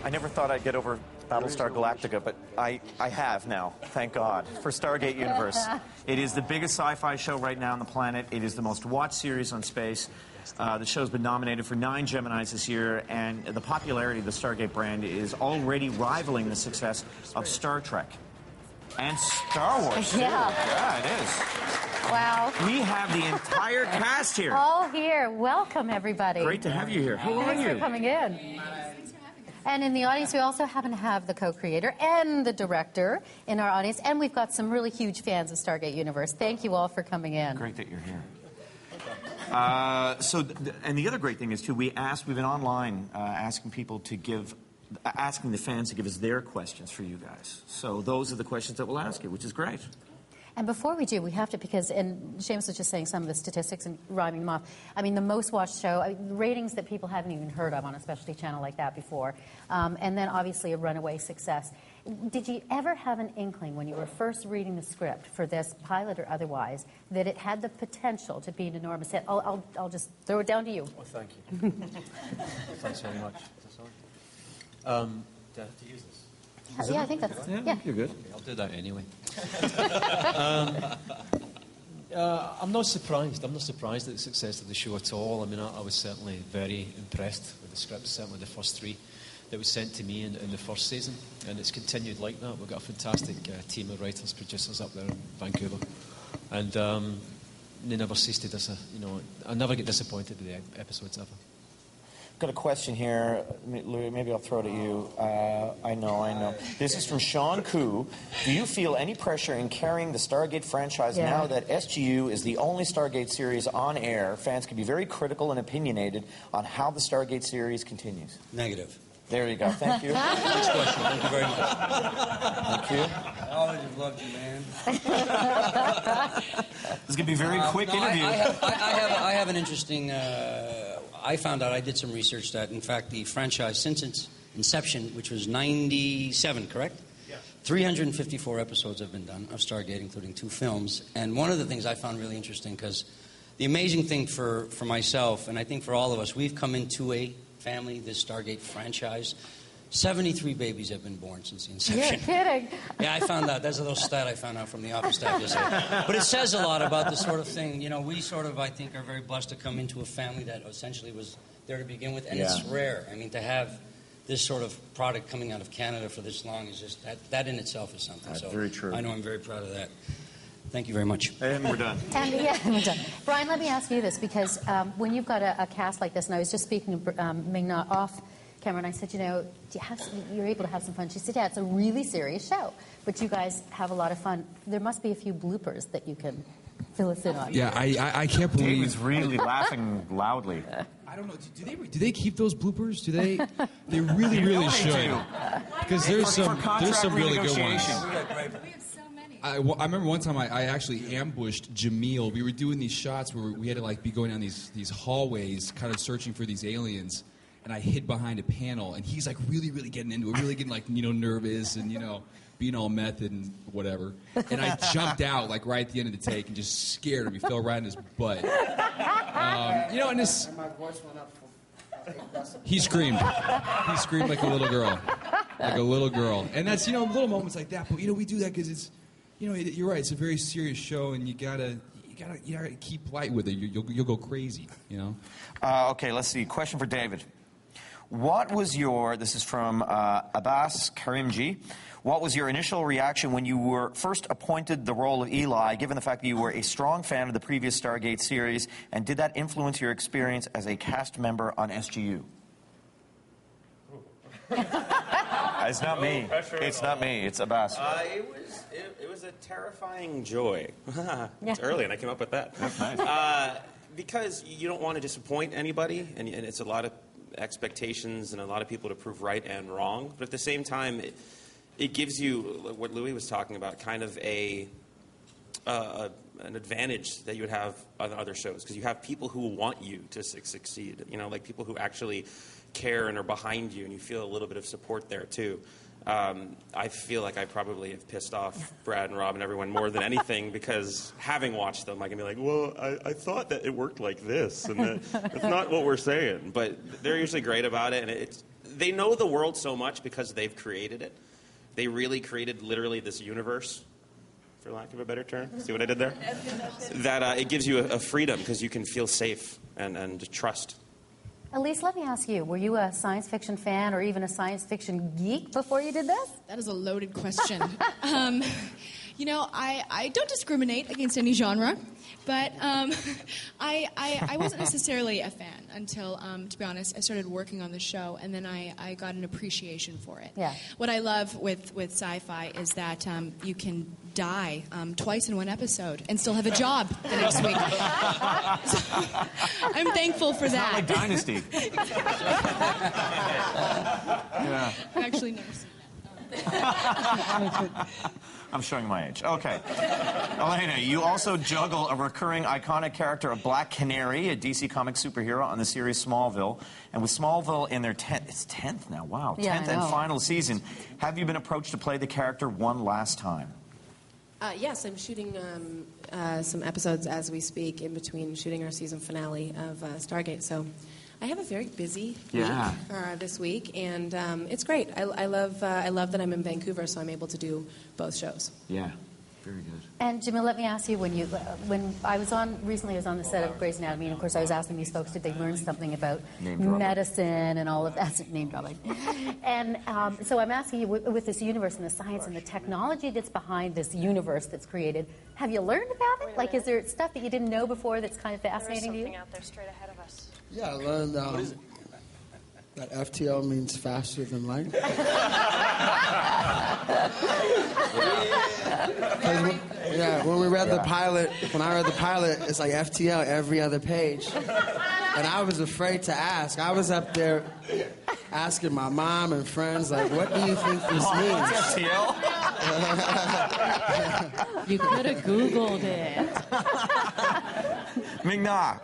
I never thought I'd get over Battlestar Galactica, but I have now, thank God, for Stargate Universe. It is the biggest sci-fi show right now on the planet. It is the most watched series on space. The show's been nominated for 9 Geminis this year, and the popularity of the Stargate brand is already rivaling the success of Star Trek. And Star Wars, too. Yeah, it is. Wow. We have the entire cast here. All here. Welcome, everybody. Great to have you here. Who are you? Thanks for coming in. And in the audience, we also happen to have the co-creator and the director in our audience, and we've got some really huge fans of Stargate Universe. Thank you all for coming in. Great that you're here. And the other great thing is, too, we've been online asking the fans to give us their questions for you guys. So those are the questions that we'll ask you, which is great. And before we do, we have to, and Seamus was just saying some of the statistics and rhyming them off. I mean, the most watched show, ratings that people haven't even heard of on a specialty channel like that before. And then obviously a runaway success. Did you ever have an inkling when you were first reading the script for this, pilot or otherwise, that it had the potential to be an enormous hit? I'll just throw it down to you. Well, thank you. Thanks very much. Do I have to use this? Yeah, I think that's... Yeah, you're good. Okay, I'll do that anyway. I'm not surprised. I'm not surprised at the success of the show at all. I mean, I was certainly very impressed with the script, certainly the first 3 that was sent to me in the first season, and it's continued like that. We've got a fantastic team of writers, producers up there in Vancouver, and they never cease to I never get disappointed with the episodes ever. Got a question here. Louis, maybe I'll throw it at you. I know. This is from Sean Koo. Do you feel any pressure in carrying the Stargate franchise now that SGU is the only Stargate series on air? Fans can be very critical and opinionated on how the Stargate series continues. Negative. There you go. Thank you. Next question. Thank you very much. Thank you. I always have loved you, man. This is going to be a very quick interview. I have an interesting... I found out, I did some research that, in fact, the franchise, since its inception, which was 97, correct? Yeah. 354 episodes have been done of Stargate, including 2 films. And one of the things I found really interesting, because the amazing thing for myself, and I think for all of us, we've come into a family, this Stargate franchise. 73 babies have been born since the inception. You're kidding. Yeah, I found out. That's a little stat I found out from the office staff yesterday. But it says a lot about the sort of thing. You know, we sort of, I think, are very blessed to come into a family that essentially was there to begin with. And it's rare. I mean, to have this sort of product coming out of Canada for this long is just, that in itself is something. That's so very true. I know I'm very proud of that. Thank you very much. And we're done. We're done. Brian, let me ask you this, because when you've got a cast like this, and I was just speaking to Ming-Na off camera, and I said, you're able to have some fun. She said, yeah, it's a really serious show, but you guys have a lot of fun. There must be a few bloopers that you can fill us in on. Yeah, I can't believe... David's really laughing loudly. I don't know. Do they keep those bloopers? Do they? They really should. Because there's some really good ones. I remember one time I actually ambushed Jamil. We were doing these shots where we had to be going down these hallways, kind of searching for these aliens. And I hid behind a panel, and he's really getting into it, really getting nervous and being all method and whatever. And I jumped out right at the end of the take and just scared him. He fell right in his butt. And this. And my voice went up. He screamed. He screamed like a little girl, And that's little moments like that. But we do that because it's you're right. It's a very serious show, and you gotta keep light with it. You'll go crazy. Okay, let's see. Question for David. This is from Abbas Karimji. What was your initial reaction when you were first appointed the role of Eli, given the fact that you were a strong fan of the previous Stargate series, and did that influence your experience as a cast member on SGU? It's not me. It's not me. It's Abbas. It was a terrifying joy. It's early, and I came up with that. That's nice. Because you don't want to disappoint anybody, and it's a lot of expectations and a lot of people to prove right and wrong. But at the same time, it gives you what Louis was talking about, kind of an advantage that you would have on other shows, because you have people who want you to succeed. People who actually care and are behind you, and you feel a little bit of support there too. I feel like I probably have pissed off Brad and Rob and everyone more than anything, because having watched them, I can be like, well, I thought that it worked like this, and that's not what we're saying. But they're usually great about it, and they know the world so much because they've created it. They really created literally this universe, for lack of a better term. See what I did there? That it gives you a freedom because you can feel safe and trust. Elise, let me ask you, were you a science fiction fan or even a science fiction geek before you did this? That is a loaded question. I don't discriminate against any genre, but I wasn't necessarily a fan until, to be honest, I started working on the show, and then I got an appreciation for it. Yeah. What I love with sci-fi is that you can die twice in one episode and still have a job the next week. So, I'm thankful for that. Not like Dynasty. Yeah. I've actually never seen that. I'm showing my age. Okay. Elena, you also juggle a recurring iconic character, a Black Canary, a DC Comics superhero on the series Smallville. And with Smallville in their 10th now, wow, 10th and final season, have you been approached to play the character one last time? Yes, I'm shooting some episodes as we speak in between shooting our season finale of Stargate. So I have a very busy week this week, and it's great. I love that I'm in Vancouver, so I'm able to do both shows. Yeah, very good. And Jamil, let me ask you, when I was on the set of Grey's Anatomy, and of course I was asking these folks, did they learn something about medicine and all of that, name dropping. And so I'm asking you, with this universe and the science and the technology that's behind this universe that's created, have you learned about it? Like, is there stuff that you didn't know before that's kind of fascinating to you? There is something out there straight ahead of us. Yeah, I learned that FTL means faster than light. When I read the pilot, it's like FTL every other page. And I was afraid to ask. I was up there asking my mom and friends, like, what do you think this means? FTL? You could have Googled it. Ming-Na,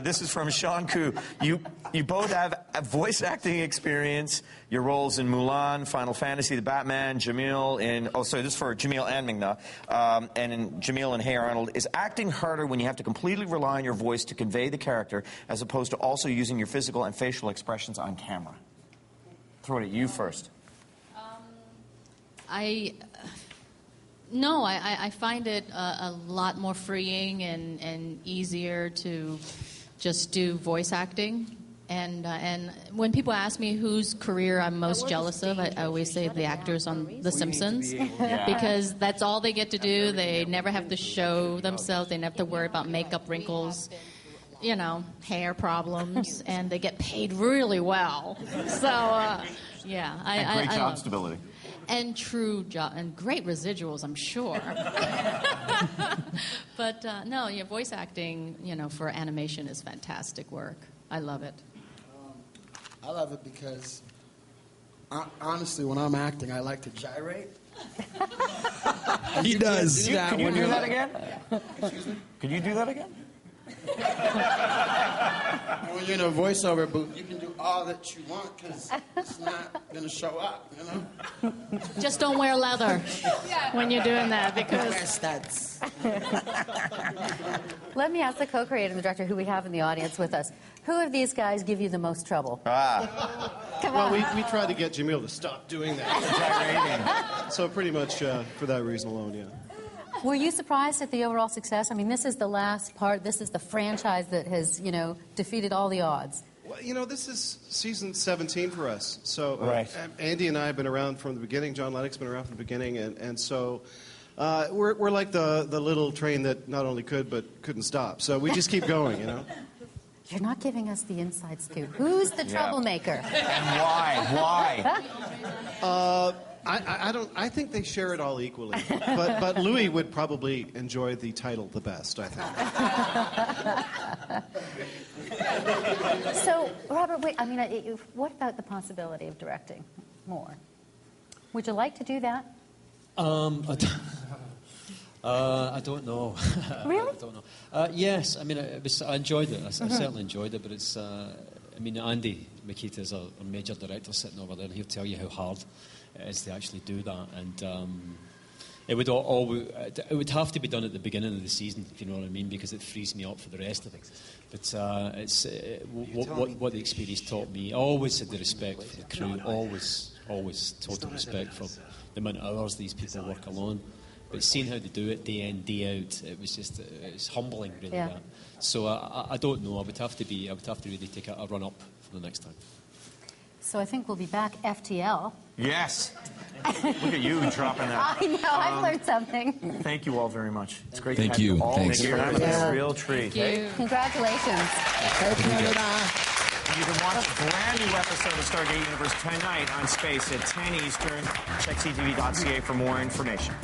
this is from Sean Koo. You both have a voice acting experience. Your roles in Mulan, Final Fantasy, The Batman, Jamil in... Oh, sorry, this is for Jamil and Ming-Na. And in Jamil and Hey Arnold. Is acting harder when you have to completely rely on your voice to convey the character as opposed to also using your physical and facial expressions on camera? Throw it at you first. I find it a lot more freeing and easier to just do voice acting. And when people ask me whose career I'm most jealous of, I always say the actors on The Simpsons, because that's all they get to do. They never have to show themselves. They never have to worry about makeup wrinkles, hair problems, and they get paid really well. So, great job stability. And true job, and great residuals, I'm sure. But voice acting, for animation is fantastic work. I love it. I love it because, honestly, when I'm acting, I like to gyrate. He does. Can you do that again? Excuse me? Can you do that again? When you're in a voiceover booth, you can do all that you want because it's not going to show up, Just don't wear leather when you're doing that because... Wear studs. Let me ask the co-creator and the director who we have in the audience with us. Who of these guys give you the most trouble? Come on. Well, we tried to get Jamil to stop doing that. So pretty much for that reason alone, yeah. Were you surprised at the overall success? I mean, this is the last part. This is the franchise that has, defeated all the odds. Well, this is season 17 for us. So right. Andy and I have been around from the beginning. John Lennox's been around from the beginning. And so we're like the little train that not only could, but couldn't stop. So we just keep going, You're not giving us the inside scoop. Who's the troublemaker? And why? I think they share it all equally. But Louis would probably enjoy the title the best, I think. So, Robert, what about the possibility of directing more? Would you like to do that? I don't know. Really? I don't know. Yes, I enjoyed it. I certainly enjoyed it, but it's... Andy Makita is a major director sitting over there, and he'll tell you how hard it is to actually do that. And It would have to be done at the beginning of the season, if you know what I mean, because it frees me up for the rest of it. But what the experience taught me, always had the respect for the crew, always total respect for the amount of hours these people work alone. But seeing how they do it day in, day out, it's humbling, really. Yeah. That. So I don't know. I would have to really take a run up for the next time. So I think we'll be back FTL. Yes. Look at you dropping that. I know, I've learned something. Thank you all very much. It's great Thank to have you. you all Thanks. here. It's a real treat. Thank you. Congratulations. You can watch a brand new episode of Stargate Universe tonight on Space at 10 Eastern. Check CTV.ca for more information.